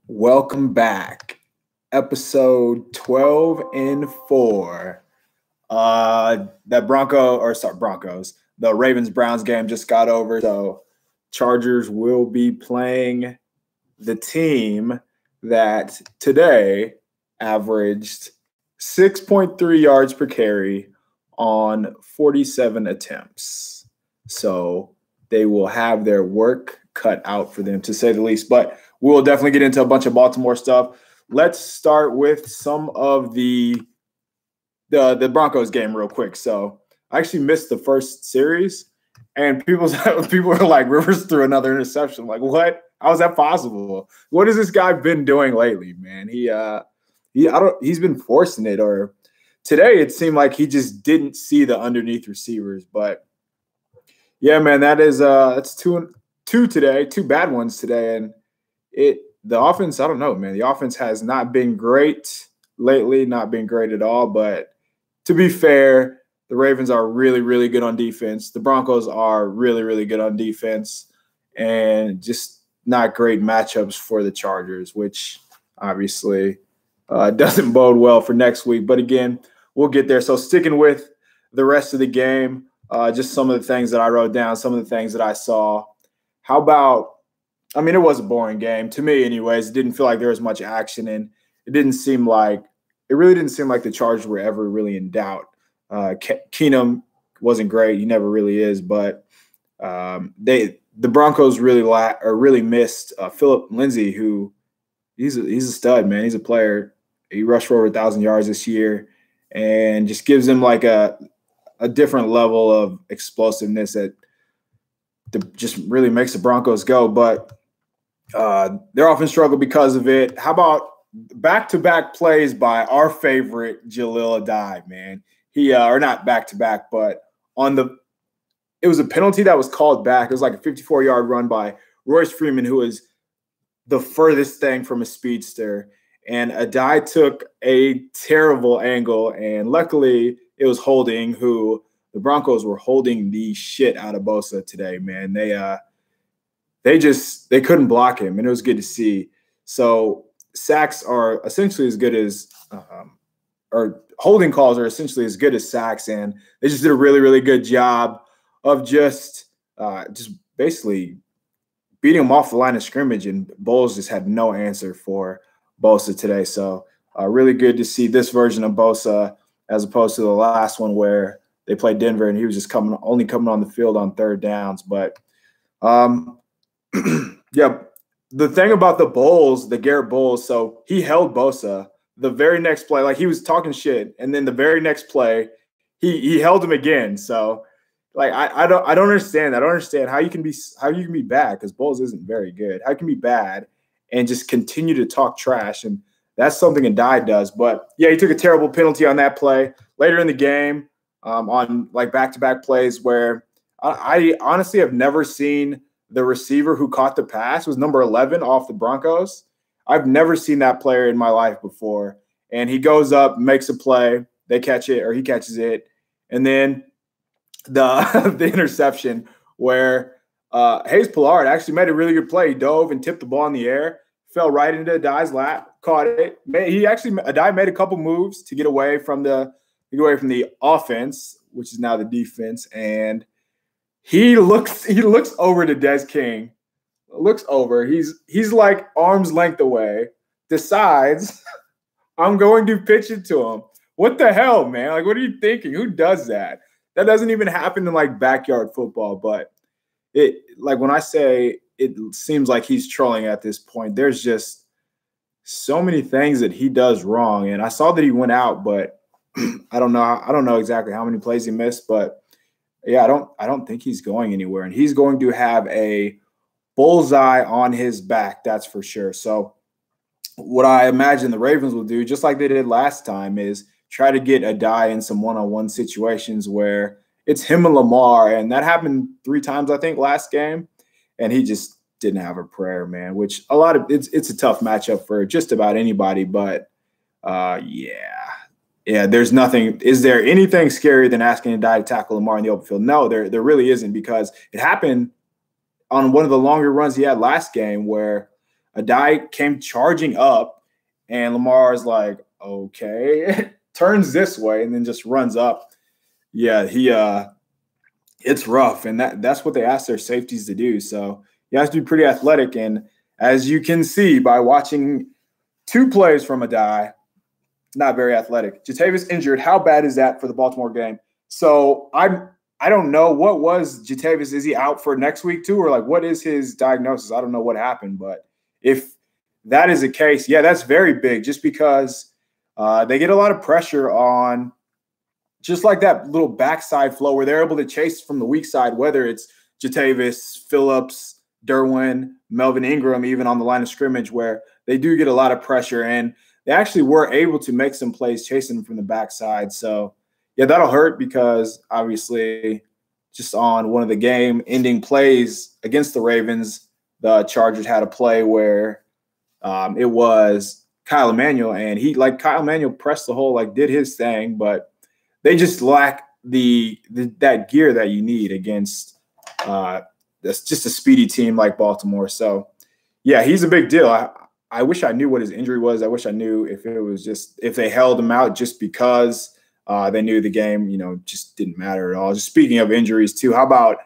Welcome back. Episode 12 and 4. Broncos. The Ravens-Browns game just got over. So Chargers will be playing the team that today averaged 6.3 yards per carry on 47 attempts. So they will have their work cut out for them, to say the least. But we'll definitely get into a bunch of Baltimore stuff. Let's start with some of the Broncos game real quick. So I actually missed the first series, and people were like, Rivers threw another interception. Like, what? How is that possible? What has this guy been doing lately, man? He's been forcing it. Or today it seemed like he just didn't see the underneath receivers. But yeah, man, that's two today, two bad ones today, and the offense, I don't know, man. The offense has not been great lately, not been great at all. But to be fair, the Ravens are really, really good on defense. The Broncos are really, really good on defense, and just not great matchups for the Chargers, which obviously doesn't bode well for next week. But again, we'll get there. So sticking with the rest of the game, just some of the things that I wrote down, some of the things that I saw. How about, I mean, it was a boring game to me anyways. It didn't feel like there was much action, and it really didn't seem like the Chargers were ever really in doubt. Keenum wasn't great. He never really is, but the Broncos really missed Philip Lindsay, who he's a stud, man. He's a player. He rushed for over 1,000 yards this year, and just gives him like a different level of explosiveness that just really makes the Broncos go. But their offense struggled because of it. How about back-to-back plays by our favorite Jalil Adai, man? Or not back-to-back, but it was a penalty that was called back. It was like a 54-yard run by Royce Freeman, who is the furthest thing from a speedster. And Adai took a terrible angle, and luckily it was Holding, who the Broncos were holding the shit out of Bosa today, man. They couldn't block him, and it was good to see. So sacks are essentially as good as or holding calls are essentially as good as sacks, and they just did a really, really good job of just basically beating him off the line of scrimmage, and Bowles just had no answer for Bosa today. So really good to see this version of Bosa as opposed to the last one where they played Denver and he was just only coming on the field on third downs. But yeah, the thing about the Garrett Bowles, so he held Bosa the very next play, like he was talking shit, and then the very next play, he held him again. So, like I don't understand that. I don't understand how you can be bad, because Bowles isn't very good. How you can be bad and just continue to talk trash, and that's something Adai does. But yeah, he took a terrible penalty on that play later in the game, on like back-to-back plays where I honestly have never seen the receiver who caught the pass was number 11 off the Broncos. I've never seen that player in my life before. And he goes up, makes a play, they catch it, or he catches it. And then the interception where Hayes Pillard actually made a really good play. He dove and tipped the ball in the air, fell right into Adai's lap, caught it. Adai made a couple moves to get away from the offense, which is now the defense, and he looks over to Des King, looks over. He's like arm's length away, decides I'm going to pitch it to him. What the hell, man? Like, what are you thinking? Who does that? That doesn't even happen in like backyard football. But when I say it seems like he's trolling at this point, there's just so many things that he does wrong. And I saw that he went out, but I don't know exactly how many plays he missed, but yeah, I don't think he's going anywhere, and he's going to have a bullseye on his back, that's for sure. So what I imagine the Ravens will do, just like they did last time, is try to get Adai in some one-on-one situations where it's him and Lamar, and that happened 3 times I think last game, and he just didn't have a prayer, man. Which it's a tough matchup for just about anybody, but yeah, there's nothing. Is there anything scarier than asking Adai to tackle Lamar in the open field? No, there really isn't, because it happened on one of the longer runs he had last game where Adai came charging up, and Lamar's like, okay, turns this way, and then just runs up. Yeah, it's rough, and that's what they ask their safeties to do. So you have to be pretty athletic, and as you can see by watching 2 plays from Adai, not very athletic. Jatavis injured. How bad is that for the Baltimore game? So I don't know, what was Jatavis. Is he out for next week too, or like what is his diagnosis? I don't know what happened, but if that is the case, yeah, that's very big. Just because they get a lot of pressure on, just like that little backside flow where they're able to chase from the weak side, whether it's Jatavis, Phillips, Derwin, Melvin Ingram, even on the line of scrimmage, where they do get a lot of pressure, and they actually were able to make some plays chasing from the backside. So, yeah, that'll hurt because obviously just on one of the game-ending plays against the Ravens, the Chargers had a play where it was Kyle Emanuel, and Kyle Emanuel pressed the hole, like did his thing, but they just lack that gear that you need against that's just a speedy team like Baltimore. So, yeah, he's a big deal. I wish I knew what his injury was. I wish I knew if it was just if they held him out just because they knew the game, just didn't matter at all. Just speaking of injuries too, how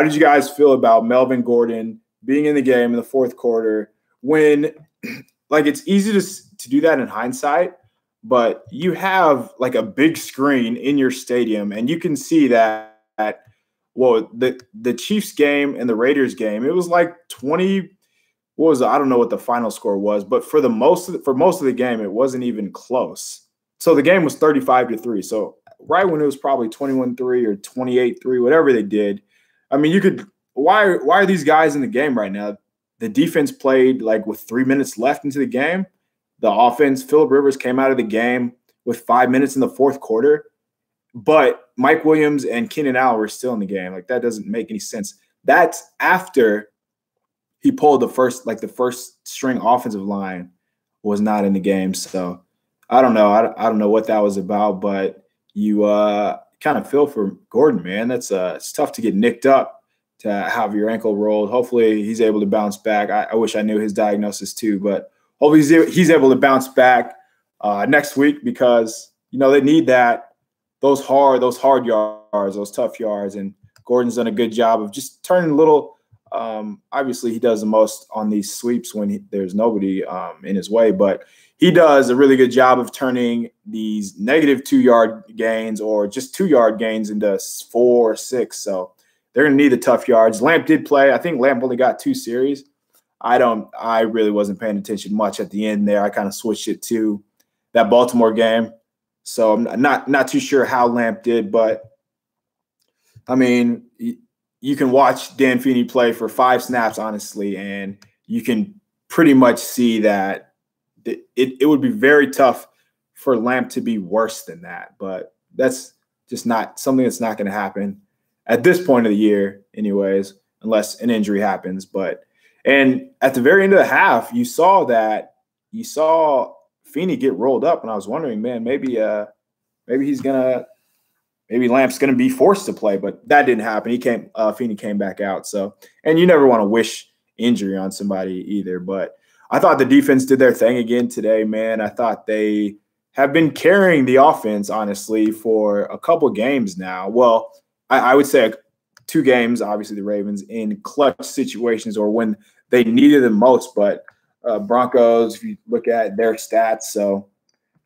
did you guys feel about Melvin Gordon being in the game in the fourth quarter when like it's easy to do that in hindsight, but you have like a big screen in your stadium and you can see that the Chiefs game and the Raiders game, it was like 20 – I don't know what the final score was, but for most of the game, it wasn't even close. So the game was 35-3. So right when it was probably 21-3 or 28-3, whatever they did, I mean, why are these guys in the game right now? The defense played like with 3 minutes left into the game. The offense, Phillip Rivers came out of the game with 5 minutes in the fourth quarter, but Mike Williams and Keenan Allen were still in the game. Like that doesn't make any sense. That's after he pulled the first string offensive line was not in the game. So I don't know. I don't know what that was about, but you kind of feel for Gordon, man. It's tough to get nicked up, to have your ankle rolled. Hopefully he's able to bounce back. I wish I knew his diagnosis too, but hopefully he's able to bounce back next week because, they need those hard yards, those tough yards. And Gordon's done a good job of just turning a little obviously he does the most on these sweeps when there's nobody in his way, but he does a really good job of turning these negative 2-yard gains or just 2-yard gains into 4 or 6. So they're going to need the tough yards. Lamp did play. I think Lamp only got 2 series. I really wasn't paying attention much at the end there. I kind of switched it to that Baltimore game. So I'm not too sure how Lamp did, but I mean, you can watch Dan Feeney play for 5 snaps, honestly, and you can pretty much see that it would be very tough for Lamp to be worse than that. But that's just not something that's not going to happen at this point of the year anyways, unless an injury happens. And at the very end of the half, you saw Feeney get rolled up, and I was wondering, man, maybe Lamp's going to be forced to play, but that didn't happen. Feeney came back out. So, and you never want to wish injury on somebody either. But I thought the defense did their thing again today, man. I thought they have been carrying the offense, honestly, for a couple games now. Well, I would say 2 games, obviously the Ravens, in clutch situations or when they needed them most. But Broncos, if you look at their stats, so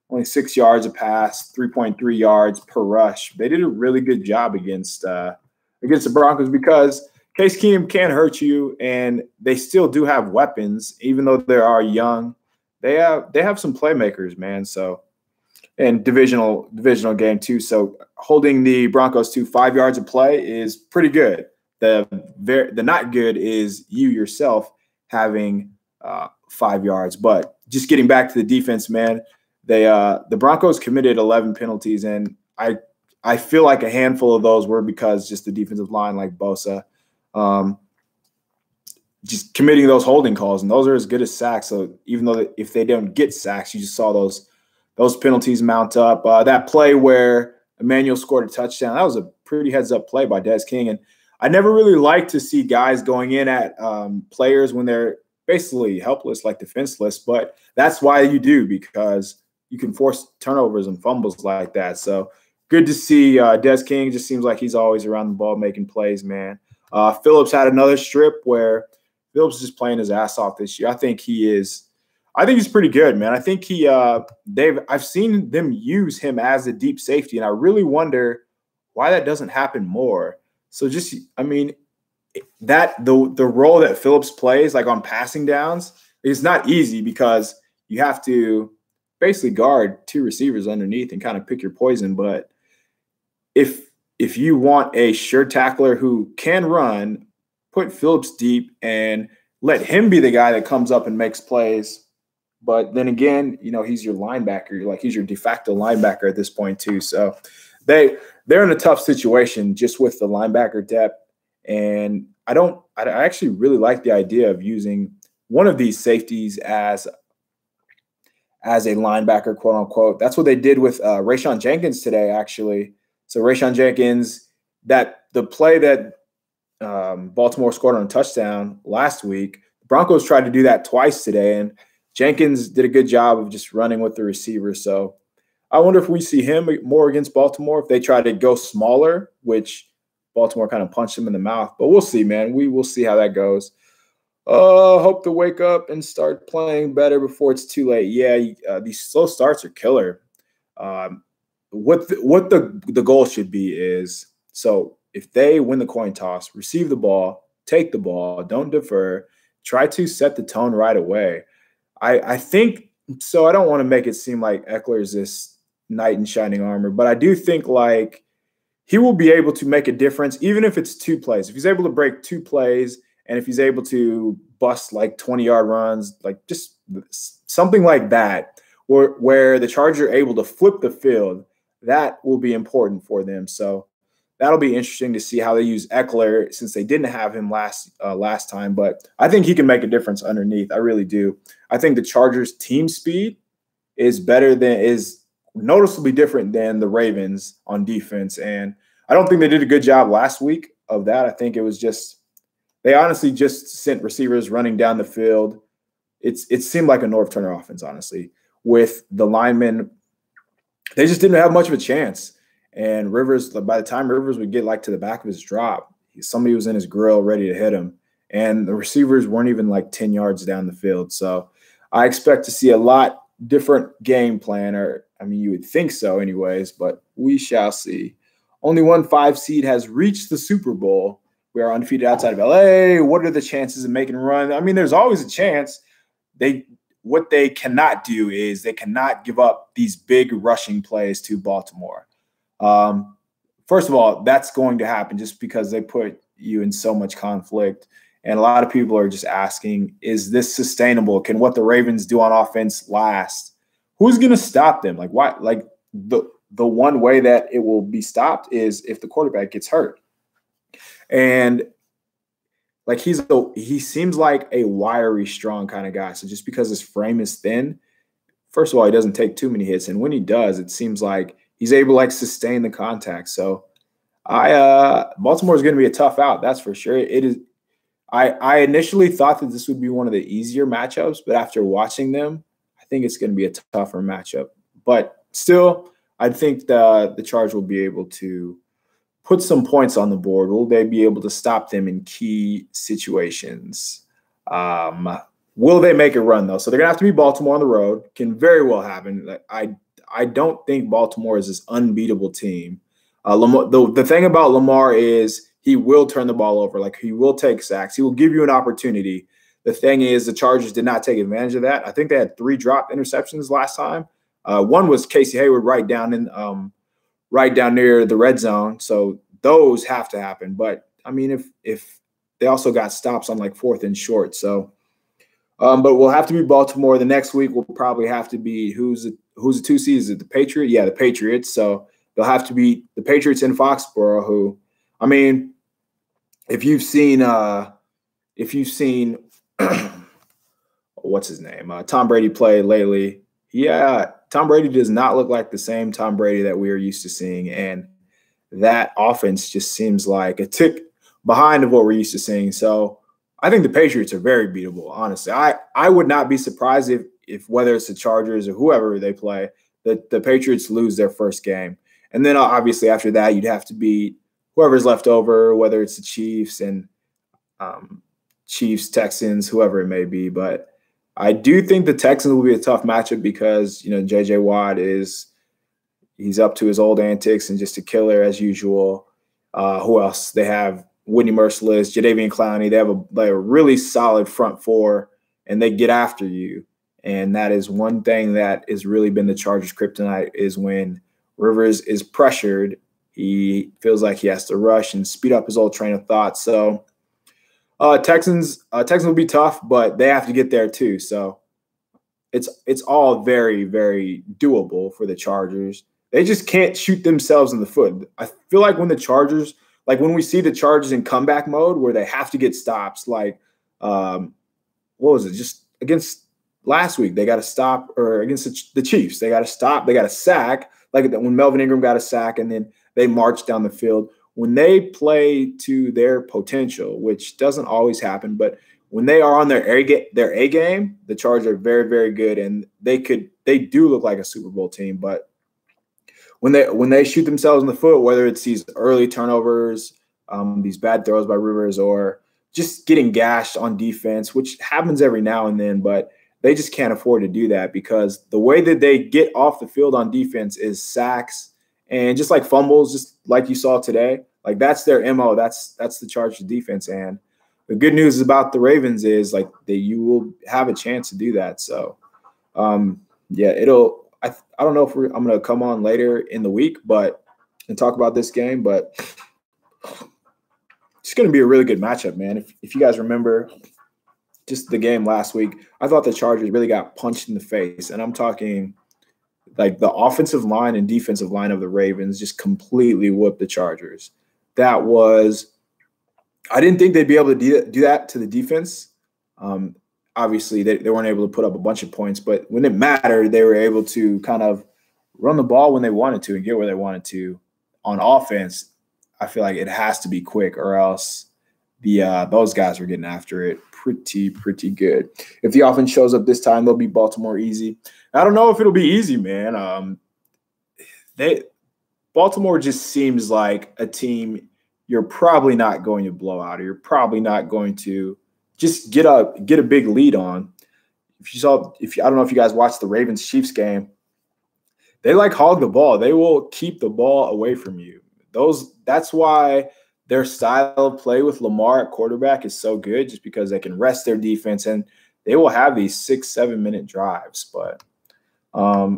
only 6 yards a pass, 3.3 yards per rush. They did a really good job against the Broncos because Case Keenum can hurt you, and they still do have weapons, even though they are young. They have some playmakers, man. So, and divisional game too. So holding the Broncos to 5 yards of play is pretty good. The not good is you yourself having 5 yards. But just getting back to the defense, man. The Broncos committed 11 penalties, and I feel like a handful of those were because just the defensive line, like Bosa, just committing those holding calls, and those are as good as sacks. So even though if they don't get sacks, you just saw those penalties mount up. That play where Emmanuel scored a touchdown, that was a pretty heads-up play by Des King, and I never really like to see guys going in at players when they're basically helpless, like defenseless. But that's why you do, because you can force turnovers and fumbles like that. So good to see Des King. Just seems like he's always around the ball making plays, man. Phillips had another strip where Phillips is just playing his ass off this year. I think he's pretty good, man. I think I've seen them use him as a deep safety, and I really wonder why that doesn't happen more. So just, I mean, that the role that Phillips plays, like on passing downs, is not easy because you have to basically guard two receivers underneath and kind of pick your poison. But if you want a sure tackler who can run, put Phillips deep and let him be the guy that comes up and makes plays. But then again, he's your linebacker. Like, he's your de facto linebacker at this point too. So they're in a tough situation just with the linebacker depth. And I actually really like the idea of using one of these safeties as a linebacker, quote unquote. That's what they did with Rayshawn Jenkins today, actually. So Rayshawn Jenkins, the play that Baltimore scored on a touchdown last week, the Broncos tried to do that twice today, and Jenkins did a good job of just running with the receiver. So I wonder if we see him more against Baltimore, if they try to go smaller, which Baltimore kind of punched him in the mouth. But we'll see, man. We will see how that goes. Hope to wake up and start playing better before it's too late. Yeah, these slow starts are killer. What the goal should be is, so if they win the coin toss, receive the ball, take the ball, don't defer, try to set the tone right away. I think so. I don't want to make it seem like Eckler is this knight in shining armor, but I do think like he will be able to make a difference, even if it's 2 plays. If he's able to break 2 plays, and if he's able to bust like 20-yard runs, like just something like that, where the Chargers are able to flip the field, that will be important for them. So that'll be interesting to see how they use Eckler, since they didn't have him last time. But I think he can make a difference underneath. I really do. I think the Chargers' team speed is noticeably different than the Ravens on defense. And I don't think they did a good job last week of that. I think it was just, they honestly just sent receivers running down the field. It seemed like a Norv Turner offense, honestly, with the linemen. They just didn't have much of a chance. And Rivers, by the time Rivers would get like to the back of his drop, somebody was in his grill ready to hit him. And the receivers weren't even like 10 yards down the field. So I expect to see a lot different game plan, or I mean, you would think so anyways, but we shall see. Only one 5 seed has reached the Super Bowl. We are undefeated outside of LA. What are the chances of making a run? I mean, there's always a chance. What they cannot do is they cannot give up these big rushing plays to Baltimore. First of all, that's going to happen just because they put you in so much conflict. And a lot of people are just asking, is this sustainable? Can what the Ravens do on offense last? Who's going to stop them? Like, why? Like, the one way that it will be stopped is if the quarterback gets hurt. And like, he seems like a wiry, strong kind of guy. So just because his frame is thin, first of all, he doesn't take too many hits. And when he does, it seems like he's able to like sustain the contact. So Baltimore is going to be a tough out. That's for sure. It is. I initially thought that this would be one of the easier matchups, but after watching them, I think it's going to be a tougher matchup. But still, I think the Chargers will be able to put some points on the board. Will they be able to stop them in key situations? Will they make a run, though? So they're going to have to beat Baltimore on the road. Can very well happen. Like, I don't think Baltimore is this unbeatable team. The thing about Lamar is he will turn the ball over. Like, he will take sacks. He will give you an opportunity. The thing is, the Chargers did not take advantage of that. I think they had 3 dropped interceptions last time. One was Casey Hayward right down near the red zone. So those have to happen. But I mean, if they also got stops on like 4th and short. So, but we'll have to beat Baltimore. The next week we'll probably have to be who's the 2 seed? Is it the Patriots? Yeah, the Patriots. So they'll have to beat the Patriots in Foxborough, who, I mean, if you've seen what's his name? Tom Brady play lately. Yeah, Tom Brady does not look like the same Tom Brady that we are used to seeing. And that offense just seems like a tick behind of what we're used to seeing. So I think the Patriots are very beatable, honestly. I would not be surprised if whether it's the Chargers or whoever they play, that the Patriots lose their first game. And then obviously after that, you'd have to beat whoever's left over, whether it's the Chiefs and Chiefs, Texans, whoever it may be. But I do think the Texans will be a tough matchup because, J.J. Watt he's up to his old antics and just a killer as usual. Who else? They have Whitney Merciless, Jadeveon Clowney. They have a really solid front four, and they get after you. And that is one thing that has really been the Chargers' kryptonite is when Rivers is pressured, he feels like he has to rush and speed up his old train of thought. So Texans will be tough, but they have to get there too. So it's all very, very doable for the Chargers. They just can't shoot themselves in the foot. I feel like when we see the Chargers in comeback mode where they have to get stops, like what was it? Just against last week, they got to stop, or against the Chiefs, they got to stop, they got to sack, like when Melvin Ingram got a sack, and then they marched down the field. When they play to their potential, which doesn't always happen, but when they are on their A game, the Chargers are very, very good, and they do look like a Super Bowl team. But when they shoot themselves in the foot, whether it's these early turnovers, these bad throws by Rivers, or just getting gashed on defense, which happens every now and then, but they just can't afford to do that because the way that they get off the field on defense is sacks and just like fumbles, just like you saw today. Like that's their MO. That's the Chargers defense. And the good news about the Ravens is like that you will have a chance to do that. So yeah, I don't know if I'm going to come on later in the week, and talk about this game, but it's going to be a really good matchup, man. If you guys remember just the game last week, I thought the Chargers really got punched in the face. And I'm talking like the offensive line and defensive line of the Ravens just completely whooped the Chargers. I didn't think they'd be able to do that to the defense. Obviously, they weren't able to put up a bunch of points, but when it mattered, they were able to kind of run the ball when they wanted to and get where they wanted to. On offense, I feel like it has to be quick, or else those guys were getting after it pretty good. If the offense shows up this time, they'll beat Baltimore easy. I don't know if it'll be easy, man. Baltimore just seems like a team you're probably not going to blow out, or you're probably not going to just get a big lead on. I don't know if you guys watched the Ravens Chiefs game, they like hog the ball. They will keep the ball away from you. That's why their style of play with Lamar at quarterback is so good, just because they can rest their defense and they will have these 6-7 minute drives. But yeah,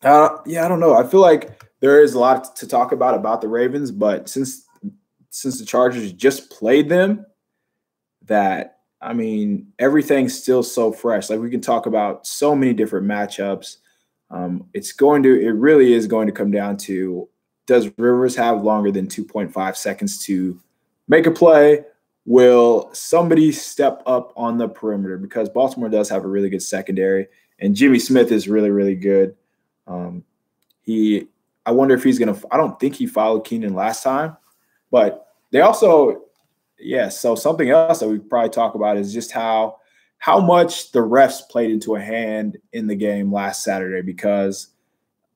I don't know. I feel like there is a lot to talk about the Ravens, but since the Chargers just played them, everything's still so fresh. Like we can talk about so many different matchups. It really is going to come down to, does Rivers have longer than 2.5 seconds to make a play? Will somebody step up on the perimeter? Because Baltimore does have a really good secondary, and Jimmy Smith is really, really good. I wonder if he's going to – I don't think he fouled Keenan last time. But they also – so something else that we probably talk about is just how much the refs played into a hand in the game last Saturday, because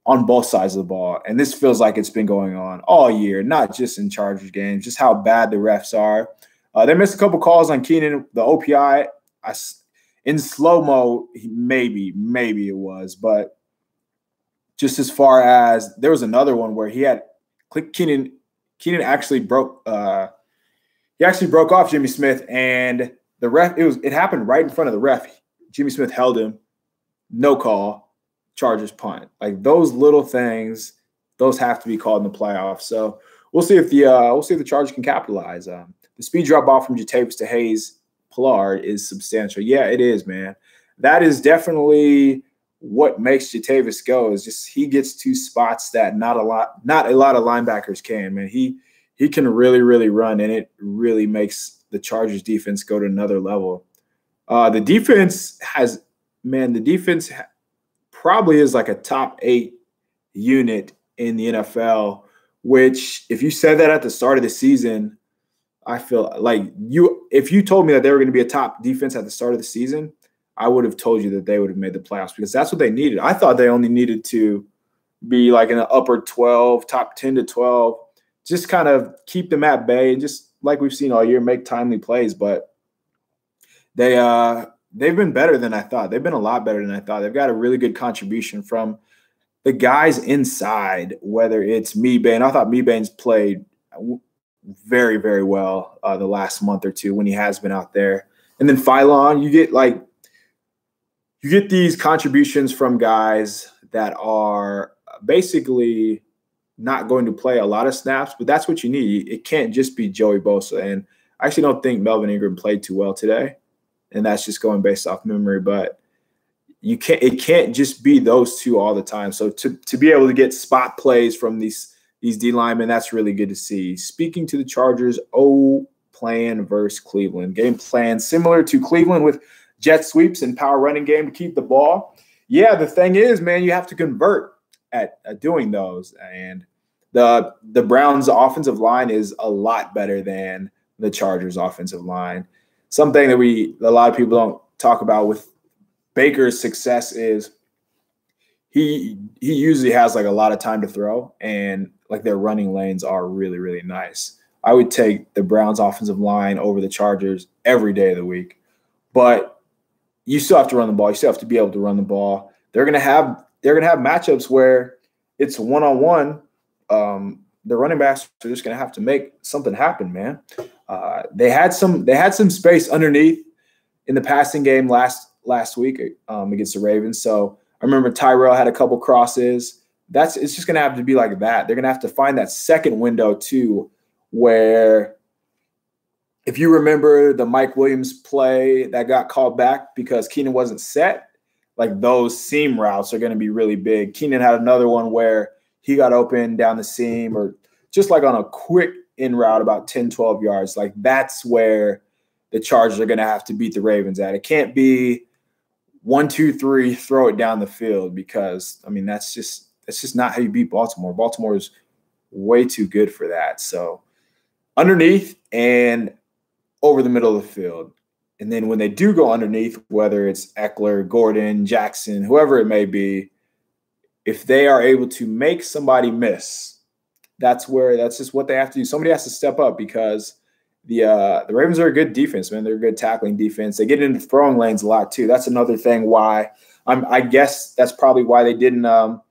on both sides of the ball, and this feels like it's been going on all year, not just in Chargers games, just how bad the refs are. They missed a couple calls on Keenan, the OPI. In slow-mo, maybe it was, but just as far as there was another one where Keenan actually broke off Jimmy Smith, and the ref, it happened right in front of the ref. Jimmy Smith held him, no call, Chargers punt. Like those little things, those have to be called in the playoffs. So we'll see if the Chargers can capitalize. The speed drop off from Jatavis to Hayes Pollard is substantial. Yeah, it is, man. That is definitely what makes Jatavis go, is just he gets to spots that not a lot of linebackers can, man. He can really, really run, and it really makes the Chargers defense go to another level. The defense probably is like a top 8 unit in the NFL, which if you said that at the start of the season, I feel like if you told me that they were going to be a top defense at the start of the season, I would have told you that they would have made the playoffs because that's what they needed. I thought they only needed to be like in the upper 12, top 10 to 12, just kind of keep them at bay and just like we've seen all year, make timely plays. But they've been better than I thought. They've been a lot better than I thought. They've got a really good contribution from the guys inside, whether it's Mebane. I thought Mebane's played very, very well the last month or two when he has been out there. And then Phylon, you get these contributions from guys that are basically not going to play a lot of snaps, but that's what you need. It can't just be Joey Bosa. And I actually don't think Melvin Ingram played too well today, and that's just going based off memory. But it can't just be those two all the time. So to be able to get spot plays from these D linemen, that's really good to see. Speaking to the Chargers, plan versus Cleveland. Game plan similar to Cleveland with jet sweeps and power running game to keep the ball. Yeah, the thing is, man, you have to convert at doing those. And the Browns' offensive line is a lot better than the Chargers' offensive line. Something that a lot of people don't talk about with Baker's success is he usually has like a lot of time to throw, and like their running lanes are really, really nice. I would take the Browns' offensive line over the Chargers every day of the week. But you still have to run the ball. You still have to be able to run the ball. They're gonna have matchups where it's one-on-one. The running backs are just gonna have to make something happen, man. They had some space underneath in the passing game last week against the Ravens. So I remember Tyrell had a couple crosses. It's just gonna have to be like that. They're gonna have to find that second window too, where if you remember the Mike Williams play that got called back because Keenan wasn't set, like those seam routes are going to be really big. Keenan had another one where he got open down the seam or just like on a quick in route about 10, 12 yards. Like that's where the Chargers are going to have to beat the Ravens at. It can't be 1, 2, 3, throw it down the field because, I mean, that's just not how you beat Baltimore. Baltimore is way too good for that. So underneath and over the middle of the field. And then when they do go underneath, whether it's Eckler, Gordon, Jackson, whoever it may be, if they are able to make somebody miss, that's just what they have to do. Somebody has to step up because the Ravens are a good defense, man. They're a good tackling defense. They get into throwing lanes a lot too. That's another thing why I guess that's probably why they didn't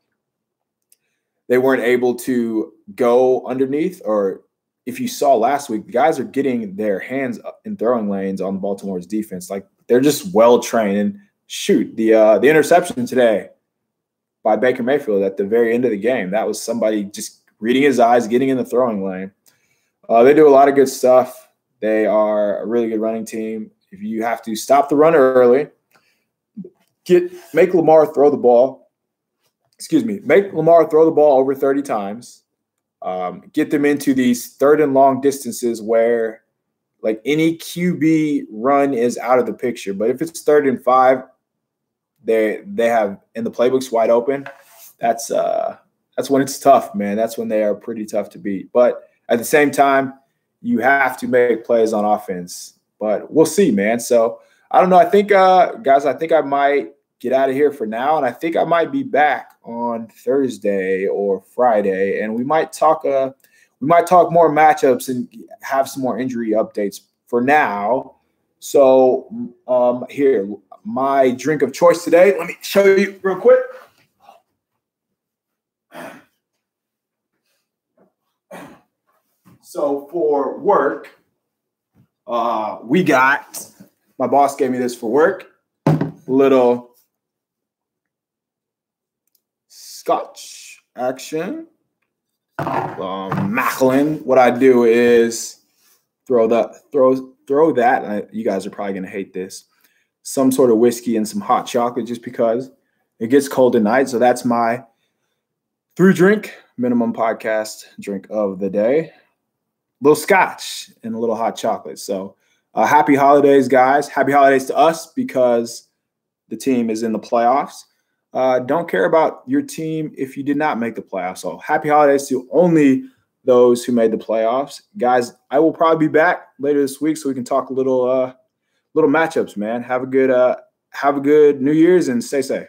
they weren't able to go underneath. Or if you saw last week, the guys are getting their hands in throwing lanes on Baltimore's defense. Like they're just well trained. And shoot, the interception today by Baker Mayfield at the very end of the game, that was somebody just reading his eyes, getting in the throwing lane. They do a lot of good stuff. They are a really good running team. If you have to stop the run early, make Lamar throw the ball. Make Lamar throw the ball over 30 times. Get them into these third and long distances where like any QB run is out of the picture. But if it's 3rd and 5, they have in the playbooks wide open. That's when it's tough, man. That's when they are pretty tough to beat. But at the same time, you have to make plays on offense. But we'll see, man. So I don't know. I think, guys, I might get out of here for now, and I think I might be back on Thursday or Friday, and we might talk more matchups and have some more injury updates for now. So here, my drink of choice today. Let me show you real quick. So for work, we got, my boss gave me this for work, little Scotch action. Macklin. What I do is throw that. You guys are probably gonna hate this. Some sort of whiskey and some hot chocolate, just because it gets cold at night. So that's my 3-drink minimum podcast drink of the day. Little Scotch and a little hot chocolate. So happy holidays, guys. Happy holidays to us because the team is in the playoffs. Don't care about your team if you did not make the playoffs. So happy holidays to only those who made the playoffs. Guys, I will probably be back later this week so we can talk a little matchups, man. Have a good New Year's and stay safe.